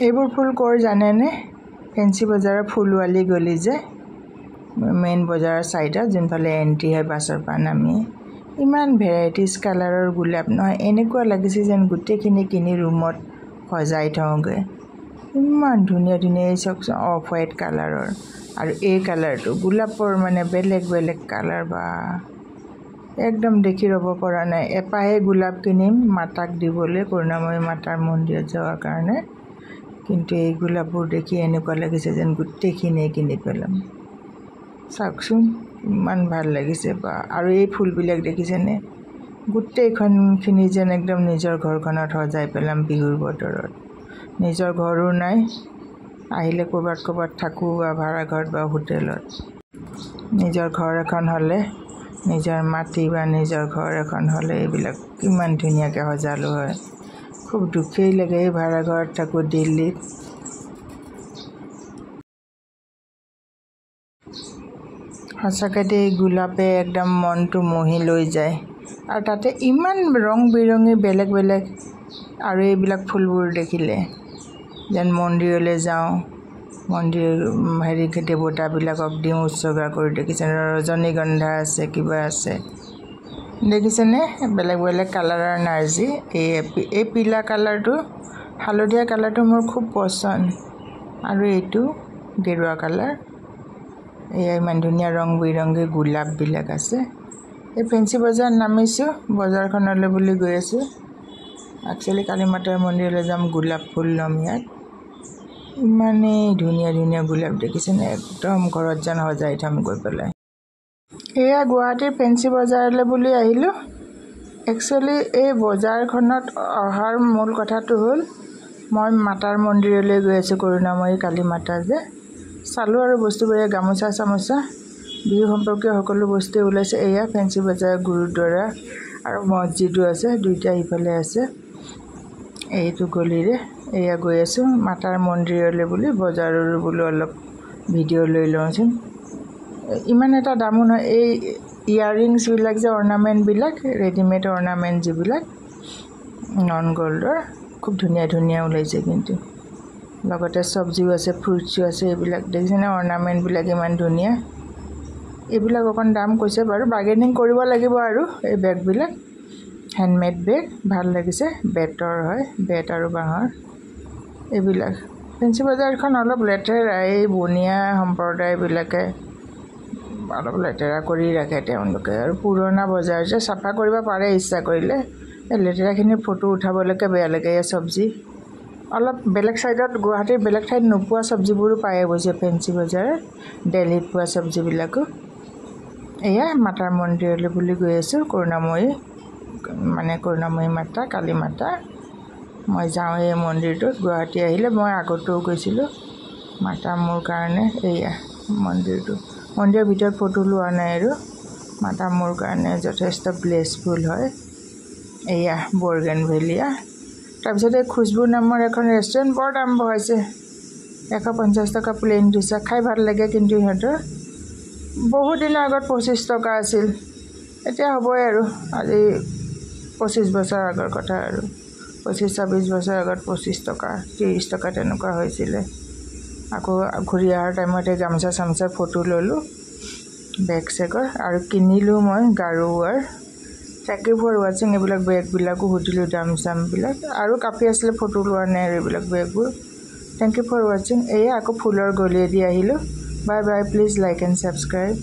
এইবোৰ ফুল কৰ জানেনে? ফেঞ্চি বজাৰৰ ফুলৱালী গলি যে মেইন বজাৰৰ চাইডত যোনফালে এণ্ট্ৰি হয় বাছৰ পৰা নামি ইমান ভেৰাইটিজ কালাৰৰ গোলাপ নহয় এনেকুৱা লাগিছে যেন গোটেইখিনি কিনি ৰুমত সজাই থওঁগৈ ইমান ধুনীয়া ধুনীয়া এই চাওকচোন অফ হোৱাইট কালাৰৰ আৰু এই কালাৰটো গোলাপৰ মানে বেলেগ বেলেগ কালাৰ বা একদম দেখি ৰ'ব পৰা নাই এপাহে গোলাপ কিনিম মাতাক দিবলৈ কৰুণাময়ী মাতাৰ মন্দিৰত যোৱাৰ কাৰণে কিন্তু এই গোলাপবোৰ দেখি এনেকুৱা লাগিছে যেন গোটেইখিনিয়ে কিনি পেলাম চাওকচোন ইমান ভাল লাগিছে বা আৰু এই ফুলবিলাক দেখিছেনে গোটেইখনখিনি যেন একদম নিজৰ ঘৰখনত সজাই পেলাম বিহুৰ বতৰত নিজৰ ঘৰো নাই আহিলে ক'ৰবাত থাকোঁ বা ভাড়া ঘৰত বা হোটেলত নিজৰ ঘৰ এখন হ'লে নিজৰ মাটি বা নিজৰ ঘৰ এখন হ'লে এইবিলাক কিমান ধুনীয়াকৈ সজালো হয় খুব দুখেই লাগে এই ভাড়া ঘৰত থাকোঁ দিল্লীত সঁচাকৈ এই গোলাপে একদম মনটো মোহি লৈ যায় আৰু তাতে ইমান ৰং বিৰঙী বেলেগ বেলেগ আৰু এইবিলাক ফুলবোৰ দেখিলে যেন মন্দিৰলৈ যাওঁ মন্দিৰ হেৰি দেৱতাবিলাকক দিওঁ উৎসৰ্গা কৰি দেখিছে ৰজনীগন্ধা আছে কিবা আছে দেখিছেনে বেলেগ বেলেগ কালাৰৰ নাৰ্জী এই পিলা কালাৰটো হালধীয়া কালাৰটো মোৰ খুব পচন্দ আৰু এইটো গেৰুৱা কালাৰ এয়া ইমান ধুনীয়া ৰং বিৰঙী গোলাপবিলাক আছে এই ফেঞ্চি বজাৰত নামিছোঁ বজাৰখনলৈ বুলি গৈ আছোঁ একচুৱেলি কালী মাতাৰ মন্দিৰলৈ যাম গোলাপ ফুল ল'ম ইয়াত ইমানেই ধুনীয়া ধুনীয়া গোলাপ দেখিছেনে একদম ঘৰত যেন সজাই থ'ম গৈ পেলাই এয়া গুৱাহাটীৰ ফেঞ্চি বজাৰলৈ বুলি আহিলোঁ একচুৱেলি এই বজাৰখনত অহাৰ মূল কথাটো হ'ল মই মাতাৰ মন্দিৰলৈ গৈ আছোঁ কৰুণাময়ী কালী মাতা যে চালোঁ আৰু বস্তুবোৰ গামোচা চামোচা বিহু সম্পৰ্কীয় সকলো বস্তুৱে ওলাইছে এয়া ফেঞ্চি বজাৰ গুৰুদ্বাৰা আৰু মছজিদো আছে দুইটা ইফালে আছে এইটো গলিৰে এয়া গৈ আছোঁ মাতাৰ মন্দিৰলৈ বুলি বজাৰৰো বোলো অলপ ভিডিঅ' লৈ লওঁচোন ইমান এটা দামো নহয় এই ইয়াৰিংছবিলাক যে অৰ্ণামেণ্টবিলাক ৰেডিমেড অৰ্ণামেণ্ট যিবিলাক নন গল্ডৰ খুব ধুনীয়া ধুনীয়া ওলাইছে কিন্তু লগতে চব্জিও আছে ফ্ৰুটছো আছে এইবিলাক দেখিছেনে অৰ্ণামেণ্টবিলাক ইমান ধুনীয়া এইবিলাক অকণ দাম কৈছে বাৰু বাৰ্গেনিং কৰিব লাগিব আৰু এই বেগবিলাক হেণ্ডমেড বেগ ভাল লাগিছে বেতৰ হয় বেত আৰু বাঁহৰ এইবিলাক ফেঞ্চি বজাৰখন অলপ লেতেৰা এই বনিয়া সম্প্ৰদায়বিলাকে অলপ লেতেৰা কৰি ৰাখে তেওঁলোকে আৰু পুৰণা বজাৰ যে চাফা কৰিব পাৰে ইচ্ছা কৰিলে এই লেতেৰাখিনি ফটো উঠাবলৈকে বেয়া লাগে এই চব্জি অলপ বেলেগ ছাইডত গুৱাহাটীৰ বেলেগ ঠাইত নোপোৱা চব্জিবোৰো পাই গৈছে ফেঞ্চি বজাৰত দিল্লীত পোৱা চব্জিবিলাকো এয়া মাতাৰ মন্দিৰলৈ বুলি গৈ আছোঁ কৰুণাময়ী মাতা কালী মাতা মই যাওঁ এই মন্দিৰটোত গুৱাহাটী আহিলে মই আগতেও গৈছিলোঁ মাতা মোৰ কাৰণে এয়া মন্দিৰৰ ভিতৰত ফটো লোৱা নাই আৰু মাতা মোৰ কাৰণে যথেষ্ট ব্লেছফুল হয় এয়া বৰ্গেনভেলিয়া তাৰপিছত এই খুচবু নামৰ এখন ৰেষ্টুৰেণ্ট বৰ দাম বঢ়াইছে 150 টকা প্লেইন ডোচা খাই ভাল লাগে কিন্তু সিহঁতৰ বহুত দিনৰ আগত 25 টকা আছিল এতিয়া হ'বই আৰু আজি 25 বছৰ আগৰ কথা আৰু 25-26 বছৰ আগত 25 টকা 30 টকা তেনেকুৱা হৈছিলে আকৌ ঘূৰি অহাৰ টাইমতে গামোচা চামোচা ফটো ল'লোঁ বেগ চেগৰ আৰু কিনিলোঁ মই গাৰুৱাৰ থেংক ইউ ফৰ ৱাচিং এইবিলাক বেগবিলাকো সুধিলোঁ দাম চামবিলাক আৰু কাপি আছিলে ফটো লোৱা নাই আৰু এইবিলাক বেগবোৰ থেংক ইউ ফৰ ৱাচিং এয়া আকৌ ফুলৰ গলিয়েদি আহিলোঁ bye bye please like and subscribe